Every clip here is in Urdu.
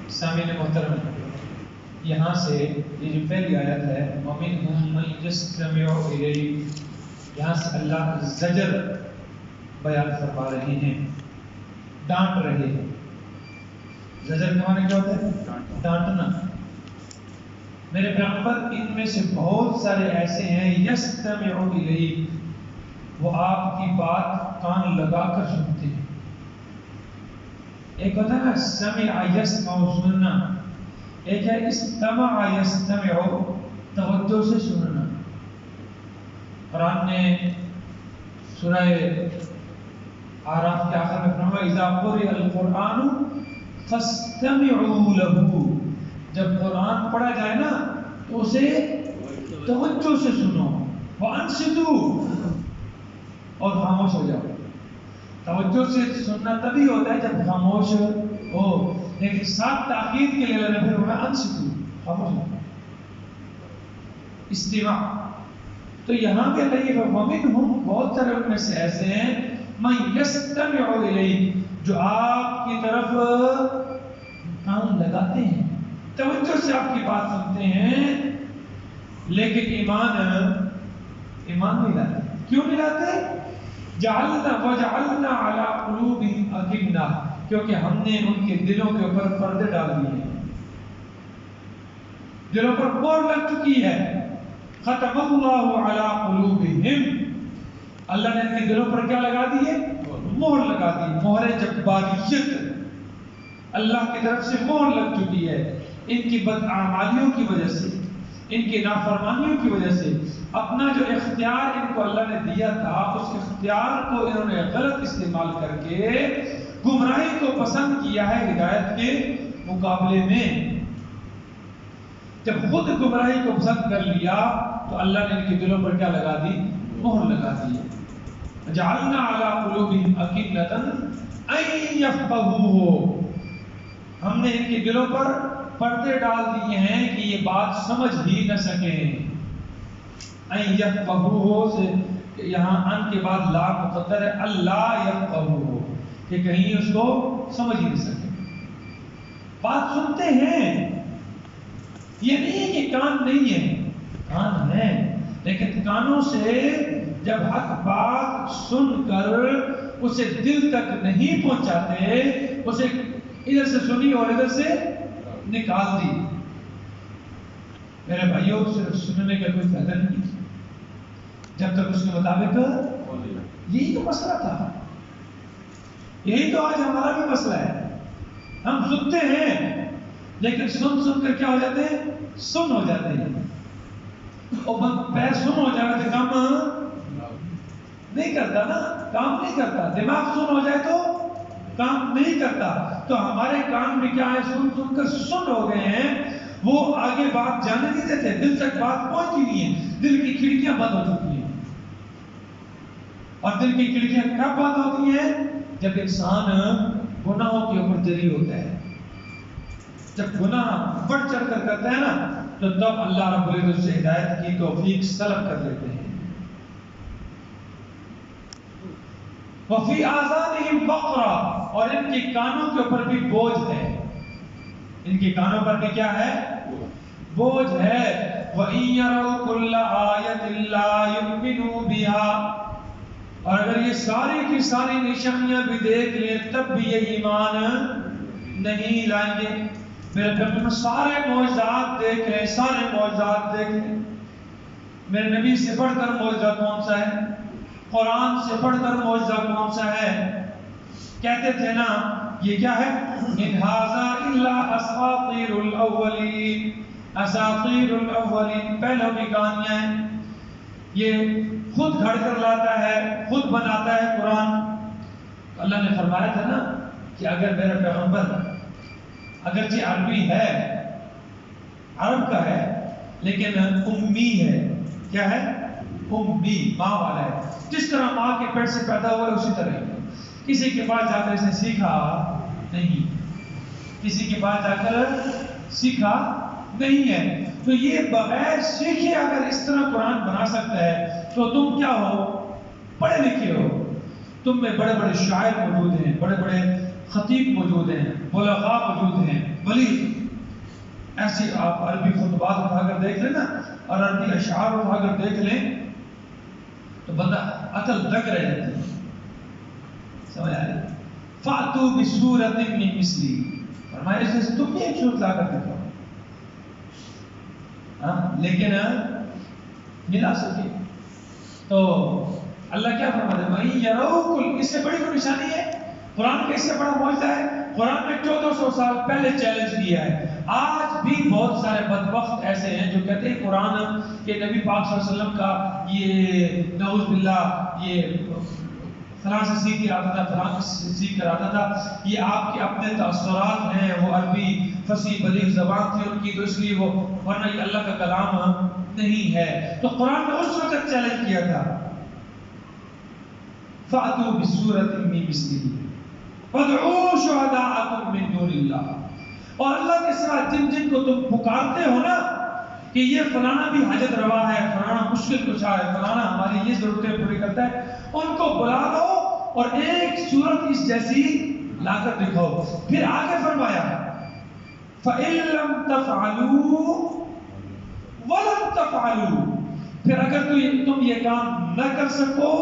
سامعین محترم، یہاں سے یہ جو پہلی آیت ہے وَمِنْهُمْ مَنْ يَسْتَمِعُ إِلَيْكَ، یہاں سے اللہ زجر بیان فرما رہے ہیں، ڈانٹ رہے ہیں۔ زجر کے معنی کیا ہوتا ہے؟ ڈانٹنا۔ میرے پیغمبر ان میں سے بہت سارے ایسے ہیں یستمع الیک، وہ آپ کی بات کان لگا کر سنتے ہیں۔ ایک ہوتا ہے نا سمع یسمع سننا، ایک ہے استمع یستمع توجہ سے سننا۔ قرآن نے سورہ اعراف کے آخر میں فرمایا اذا قرئ القرآن فاستمعوا له، جب قرآن پڑھا جائے نا تو اسے توجہ سے سنو، وانصتوا، اور خاموش ہو جاؤ۔ توجہ سے سننا تبھی ہوتا ہے جب خاموش ہو، لیکن ساتھ تاکید کے لیے اللہ نے پھر فرمایا انصتوا، خاموش ہو۔ استماع تو یہاں پہ اللہ یہ وَمِنْهُمْ بہت سارے ان میں سے ایسے ہیں مَنْ يَسْتَمِعُ إِلَيْكَ، جو آپ کی طرف کان لگاتے ہیں، توجہ سے آپ کی بات سنتے ہیں، لیکن ایمان نہیں لاتے۔ کیوں نہیں لاتے؟ جعلنا وجعلنا علی قلوبہم اکنہ، کیونکہ ہم نے ان کے دلوں کے اوپر پردے ڈال دیے ہیں، دلوں پر مہر لگ چکی ہے۔ ختم اللہ علی قلوبہم، اللہ نے ان کے دلوں پر کیا لگا دی ہے؟ مہر لگا دی، مہر جباریت، اللہ کی طرف سے مہر لگ چکی ہے۔ ان کی بدعمالیوں کی وجہ سے، ان کی نافرمانیوں کی وجہ سے اپنا جو اختیار ان کو اللہ نے دیا تھا، اس اختیار کو انہوں نے غلط استعمال کر کے گمراہی کو پسند کیا ہے ہدایت کے مقابلے میں۔ جب خود گمراہی کو پسند کر لیا تو اللہ نے ان کے دلوں پر کیا لگا دی؟ مہر لگا دی۔ جعلنا علی قلوبہم اکنۃ ان یفقہوہ، ہم نے ان کے دلوں پر پردے ڈال دیے ہیں کہ یہ بات سمجھ ہی نہ سکیں۔ ان یفقہوہ سے یہاں ان کے بعد لا مقدر ہے، اللہ یفقہوہ، کہ کہیں اس کو سمجھ ہی نہیں سکیں۔ بات سنتے ہیں، یہ نہیں ہے کہ کان نہیں ہے، کان ہے، لیکن کانوں سے جب حق بات سن کر اسے دل تک نہیں پہنچاتے، اسے ادھر سے سنی اور ادھر سے نکال دی۔ میرے بھائیوں، صرف سننے کا کوئی فائدہ نہیں جب تک اس کے مطابق، یہی تو مسئلہ تھا، یہی تو آج ہمارا بھی مسئلہ ہے۔ ہم سنتے ہیں لیکن سن کر کیا ہو جاتے ہیں؟ سن ہو جاتے ہیں، اور پیر سن ہو جائے تو کام نہیں کرتا نا، کام نہیں کرتا۔ دماغ سن ہو جائے تو کام نہیں کرتا۔ تو ہمارے کان میں کیا ہے؟ سن کر سن ہو گئے ہیں، وہ آگے بات جانے نہیں دیتے، دل تک بات پہنچی نہیں ہے، دل کی کھڑکیاں بند ہو چکی ہیں۔ اور دل کی کھڑکیاں کب بند ہوتی ہیں؟ جب انسان گناہوں کے اوپر جری ہوتا ہے، جب گناہ بڑھ چڑھ کر کرتا ہے نا، تو تب اللہ رب العزت سے ہدایت کی توفیق سلب کر لیتے ہیں۔ وفی آذانہم وقرا، اور ان کے کانوں کے اوپر بھی بوجھ ہے، ان کے کانوں پر بھی کیا ہے؟ بوجھ ہے۔ وَإِن يَرَوْا كُلَّ آیَةٍ لَا يُؤْمِنُوا بِهَا، اور اگر یہ ساری کی ساری نشانیاں بھی دیکھ لیں تب بھی یہ ایمان نہیں لائیں گے۔ میرے پیغمبر سارے معجزات دیکھ لیں، سارے معجزات دیکھ لیں، میرے نبی سے بڑھ کر معجزہ کون سا ہے؟ قرآن سے پڑھ کر معجزہ کون سا ہے؟ کہتے تھے نا یہ کیا ہے؟ ان ھذا الا اساطیر الاولین، اساطیر الاولین، پہلوں کی کہانیاں ہیں، یہ خود گھڑ کر لاتا ہے، خود بناتا ہے قرآن۔ اللہ نے فرمایا تھا نا کہ اگر میرا پیغمبر اگرچہ عربی ہے، عرب کا ہے، لیکن امی ہے، کیا ہے؟ امی، ماں والا ہے، جس طرح ماں کے پیٹ سے پیدا ہوا ہے اسی طرح ہی، کسی کے پاس جا کر اس نے سیکھا نہیں، کسی کے پاس جا کر سیکھا نہیں ہے۔ تو یہ بغیر سیکھے اگر اس طرح قرآن بنا سکتا ہے تو تم کیا ہو؟ پڑھے لکھے ہو، تم میں بڑے بڑے شاعر موجود ہیں، بڑے بڑے خطیب موجود ہیں، بلغاء موجود ہیں، بلیغ، ایسے آپ عربی خطبات اٹھا کر دیکھ لیں نا اور عربی اشعار اٹھا کر دیکھ لیں تو بندہ عقل دنگ رہ جاتی ہے. سمجھ آ رہی؟ فَأْتُوا بِسُورَةٍ مِّن مِثْلِهِ، فرمایا اس سے تم بھی ایک صورت لا کر دکھاؤ. لیکن ملا سکے تو اللہ کیا فرماتے ہیں؟ وَإِن يَرَوْا كُلَّ، اس سے بڑی کوئی نشانی ہے؟ قرآن کا اس سے بڑا معجزہ ہے. قرآن نے 1400 سال پہلے چیلنج کیا ہے. آج بھی بہت سارے بدبخت ایسے ہیں جو کہتے ہیں قرآن کے نبی پاک صلی اللہ علیہ وسلم کا یہ نعوذ باللہ یہ فلاں سے سیکھ کر آتا تھا، فلاں سے سیکھ کر آتا تھا، یہ آپ کے اپنے تاثرات ہیں، وہ عربی فصیح بلیغ زبان تھی ان کی تو اس لیے وہ، ورنہ یہ اللہ کا کلام نہیں ہے. تو قرآن نے اس وقت چیلنج کیا تھا فَأْتُوا بِسُورَةٍ مِّن مِثْلِهِ وَادْعُوا شُهَدَاءَكُم مِّن دُونِ اللَّهِ، اور اللہ کے سوا جن جن کو تم پکارتے ہو نا کہ یہ فلانا بھی حاجت روا ہے، فلانا مشکل کشا ہے، فلانا ہماری یہ ضرورتیں پوری کرتا ہے، ان کو بلا لو اور ایک صورت اس جیسی لا کر دکھاؤ. پھر آگے فرمایا فَإِن لَّمْ تَفْعَلُوا وَلَن تَفْعَلُوا، پھر اگر تم یہ کام نہ کر سکو،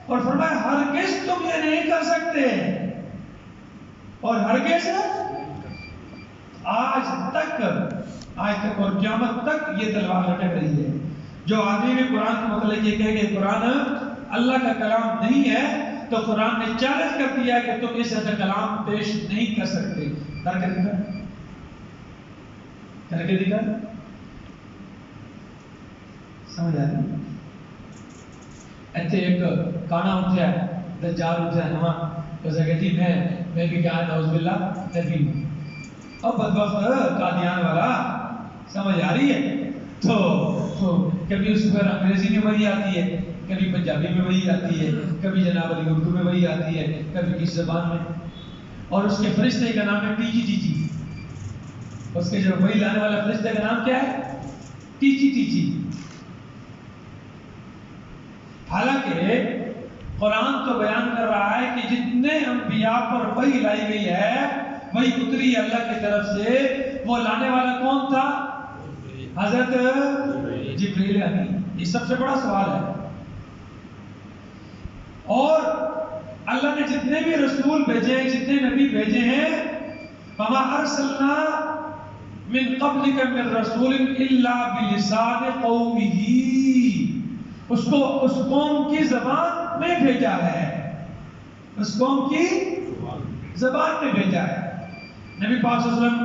اور فرمایا ہرگز تم یہ نہیں کر سکتے، اور ہرگز آج تک اور قیامت تک یہ تلوار لٹک رہی ہے. جو آدمی بھی قرآن کے متعلق یہ کہے کہ قرآن اللہ کا کلام نہیں ہے تو قرآن نے چیلنج کر دیا کہ تم اس ایسا کلام پیش نہیں کر سکتے. کر کے دکھا سمجھ آ رہی؟ ایتھے ایک کانا اٹھیا ہے، دجال اٹھیا ہے نواں، تو کہتی میں بھی کیا نعوذ باللہ نبی ہوں. اب بدبخت قادیان والا، سمجھ آ رہی ہے؟ تو کبھی اس پر انگریزی میں وہی آتی ہے، کبھی پنجابی میں وہی آتی ہے، کبھی جناب علی اردو میں وہی آتی ہے، کبھی کس زبان میں. اور اس کے فرشتے کا نام ہے ٹی جی. اس کے جو وہی لانے والا فرشتے کا نام کیا ہے؟ T G. حالانکہ قرآن تو بیان کر رہا ہے کہ جتنے انبیاء پر وحی لائی گئی ہے، وہی اتری ہے اللہ کی طرف سے، وہ لانے والا کون تھا؟ حضرت جبریل امین. یہ سب سے بڑا سوال ہے. اور اللہ نے جتنے بھی رسول بھیجے ہیں، جتنے نبی بھیجے ہیں، فما ارسلنا من قبلک من رسول الا بلسان قومہ، اس کو اس قوم کی زبان میں بھیجا ہے، اس قوم کی زبان میں بھیجا ہے. نبی پاک صلی اللہ علیہ وسلم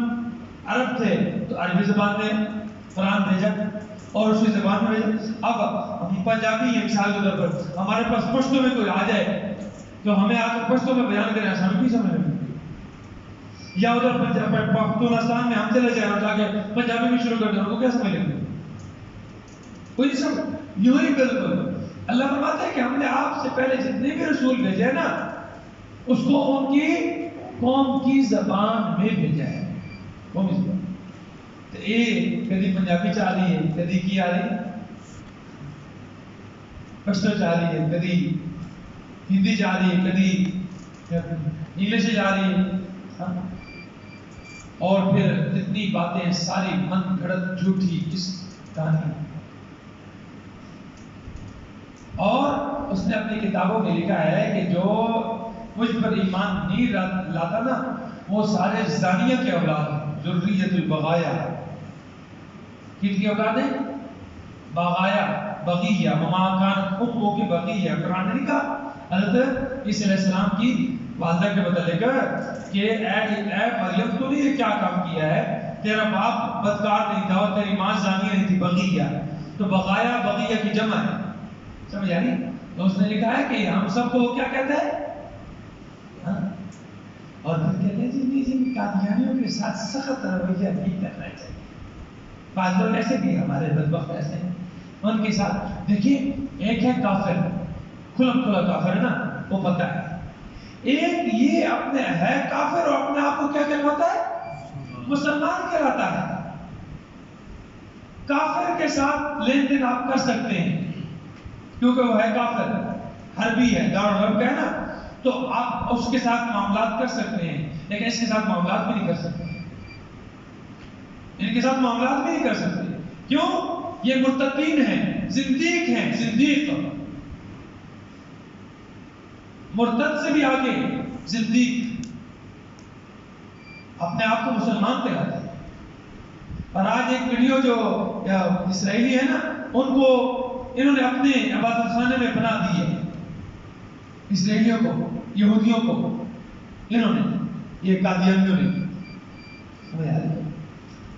عرب تھے تو عربی زبان میں قرآن بھیجا اور اسی زبان میں بھیجا. اب ہم پنجابی ہیں مثال کے طور پر، ہمارے پاس پشتو میں کوئی آ جائے تو ہمیں آ کر پشتو میں بیان کریں، آسان بھی سمجھ میں، یا ادھر پختونستان میں ہم چلے جائیں اور جا کے پنجابی میں شروع کر دیں، ان کو کیا سمجھ لیں گے؟ کوئی سمجھ. یوں ہی بالکل اللہ فرماتا ہے کہ ہم نے آپ سے پہلے جتنے بھی رسول بھیجے ہیں نا، اس کو ان کی قوم کی زبان میں بھیجا ہے. قومی زبان تو یہ کدی پنجابی چاہ رہی ہے، کدی کی آ رہی ہے پشتو چاہ رہی ہے، کدی ہندی چاہ رہی ہے، کدی انگلش چاہ رہی ہے، اور پھر جتنی باتیں ساری من گھڑت جھوٹی اس کہانی. اور اس نے اپنی کتابوں میں لکھا ہے کہ جو مجھ پر ایمان نہیں لاتا نا، وہ سارے زانیہ کے اولاد ہیں، ذریت البغایا. کن کی اولاد ہے؟ بغایا، بغیہ، وما کان امہ کی بغیہ. قرآن نے نہیں کہا حضرت عیسی علیہ السلام کی والدہ کے متعلق کہ اے مریم تو نے کیا کام کیا ہے، تیرا باپ بدکار نہیں تھا اور تیری ماں زانیہ نہیں تھی، بغیہ. تو بغایا بغیہ کی جمع ہے، سمجھ آ رہی؟ تو اس نے لکھا ہے کہ ہم سب کو کیا کہتا ہے، اور پھر کہتے ہیں جی قادیانیوں کے ساتھ سخت رویہ نہیں کرنا چاہیے. بعض لوگ ایسے بھی ہمارے بدبخت ایسے ہیں، ان کے ساتھ دیکھیے ایک ہے کافر، کھلم کھلا کافر ہے نا، وہ پتہ ہے. ایک یہ اپنے ہے کافر اور اپنے آپ کو کیا کہلاتا ہے؟ مسلمان کہلاتا ہے. کافر کے ساتھ لین دین آپ کر سکتے ہیں کیونکہ وہ ہے کافر، حربی ہے، دارالحرب کا ہے نا، تو آپ اس کے ساتھ معاملات کر سکتے ہیں، لیکن اس کے ساتھ معاملات بھی نہیں کر سکتے. ان کے ساتھ معاملات بھی نہیں کر سکتے. کیوں؟ یہ مرتدین ہیں، زندیق ہیں. زندیق مرتد سے بھی آگے، زندیق اپنے آپ کو مسلمان کہلاتے ہیں. اور آج ایک ویڈیو جو اسرائیلی ہے نا، ان کو انہوں نے اپنے عبادت خانے میں بنا دیے. اسرائیلیوں کو، یہودیوں کو انہوں نے، یہ قادیانیوں نے.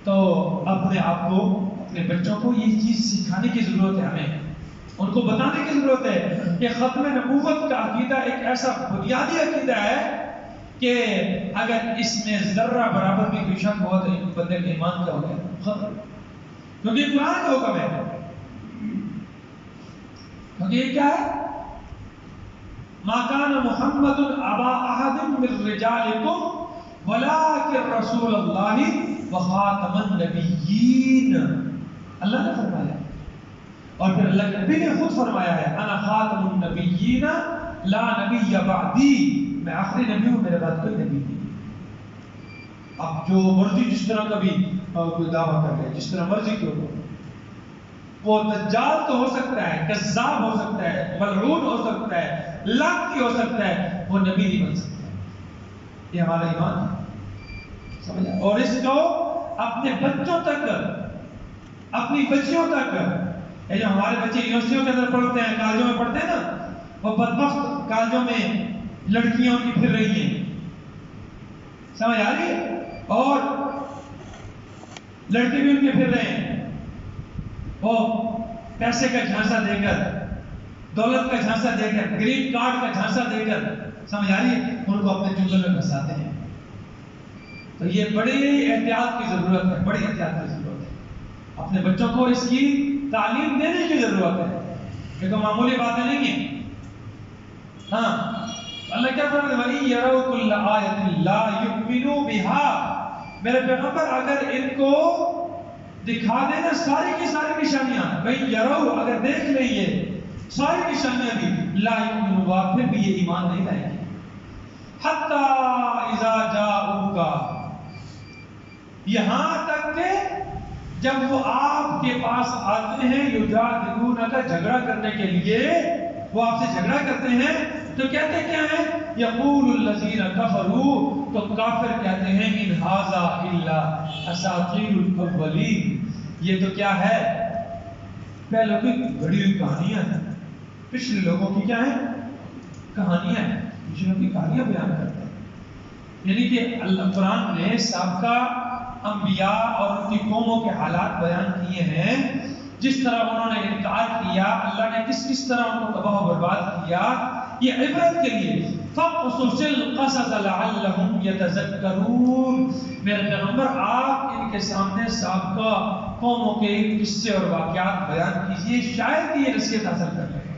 تو اپنے آپ کو، اپنے بچوں کو یہ چیز سکھانے کی ضرورت ہے. ہمیں ان کو بتانے کی ضرورت ہے کہ ختم نبوت کا عقیدہ ایک ایسا بنیادی عقیدہ ہے کہ اگر اس میں ذرہ برابر بھی کوئی شک ہوا تو بندے کے ایمان کا ہو گیا ختم. کیونکہ قرآن کا حکم ہے. کیونکہ یہ کیا ہے؟ ما کان محمد ابا احد من رجالکم ولکن رسول اللہ وخاتم النبیین. اللہ نے فرمایا، اور پھر اللہ کے نبی نے خود فرمایا ہے انا خاتم النبیین لا نبی بعدی، میں آخری نبی ہوں، میرے بعد کوئی نبی نہیں. اب جو مرضی جس طرح کا بھی کوئی دعویٰ کر لے، جس طرح مرضی کیوں ہو، وہ دجال تو ہو سکتا ہے، کذاب ہو سکتا ہے، ملعون ہو سکتا ہے، لعنتی ہو سکتا ہے، وہ نبی نہیں بن سکتا. یہ ہمارا ایمان ہے، سمجھا؟ اور اس کو اپنے بچوں تک، اپنی بچیوں تک، یہ جو ہمارے بچے یونیورسٹیوں کے اندر پڑھتے ہیں، کالجوں میں پڑھتے ہیں نا، وہ بدبخت کالجوں میں لڑکیاں ان کی پھر رہی ہیں، سمجھ آ رہی ہے؟ اور لڑکے بھی ان کے پھر رہے ہیں. وہ پیسے کا جھانسا دے کر، دولت کا جھانسا دے کر، گرین کارڈ کا جھانسا دے کر، سمجھ آ رہی ہے، ان کو اپنے چنگل میں پھنساتے ہیں. تو یہ بڑی احتیاط کی ضرورت ہے، بڑی احتیاط کی ضرورت ہے. اپنے بچوں کو اس کی تعلیم دینے کی ضرورت ہے. یہ تو معمولی باتیں نہیں ہیں. ہاں، اللہ کیا فرماتے ہیں؟ وَإِن يَرَوْا كُلَّ آيَةٍ لَا يُؤْمِنُوا بِهَا. میرے پیغمبر اگر ان کو دکھا دینا ساری کی ساری نشانیاں، بھئی یرو، اگر دیکھ لیں یہ ساری نشانیاں بھی، لا یؤمنوا، پھر بھی یہ ایمان نہیں لائیں گے. حتی اذا جاؤک، یہاں تک کہ جب وہ آپ کے پاس آتے ہیں، یجادلونک، جھگڑا کرنے کے لیے، وہ آپ سے جھگڑا کرتے ہیں تو کہتے کیا ہیں؟ یقول الذین کفروا، تو کافر کہتے ہیں ان ھذا الا اساطیر الاولین، یہ تو کیا ہے؟ پہلے کی گھڑی ہوئی کہانیاں ہیں. پچھلے لوگوں کی کیا ہیں؟ کہانیاں ہیں، پچھلے کی کہانیاں بیان کرتے ہیں. یعنی کہ اللہ قرآن نے سابقہ انبیاء اور ان کی قوموں کے حالات بیان کیے ہیں، جس طرح انہوں نے انکار کیا، اللہ نے کس کس طرح ان کو تباہ و برباد کیا. یہ عبرت کے لیے فَقْصُصِ الْقَصَصَ لَعَلَّهُمْ يَتَذَكَّرُونَ. میرے پیغمبر آپ ان کے سامنے سابقہ قوموں کے قصے اور واقعات بیان کیجئے، شاید یہ نصیحت حاصل کر لیں.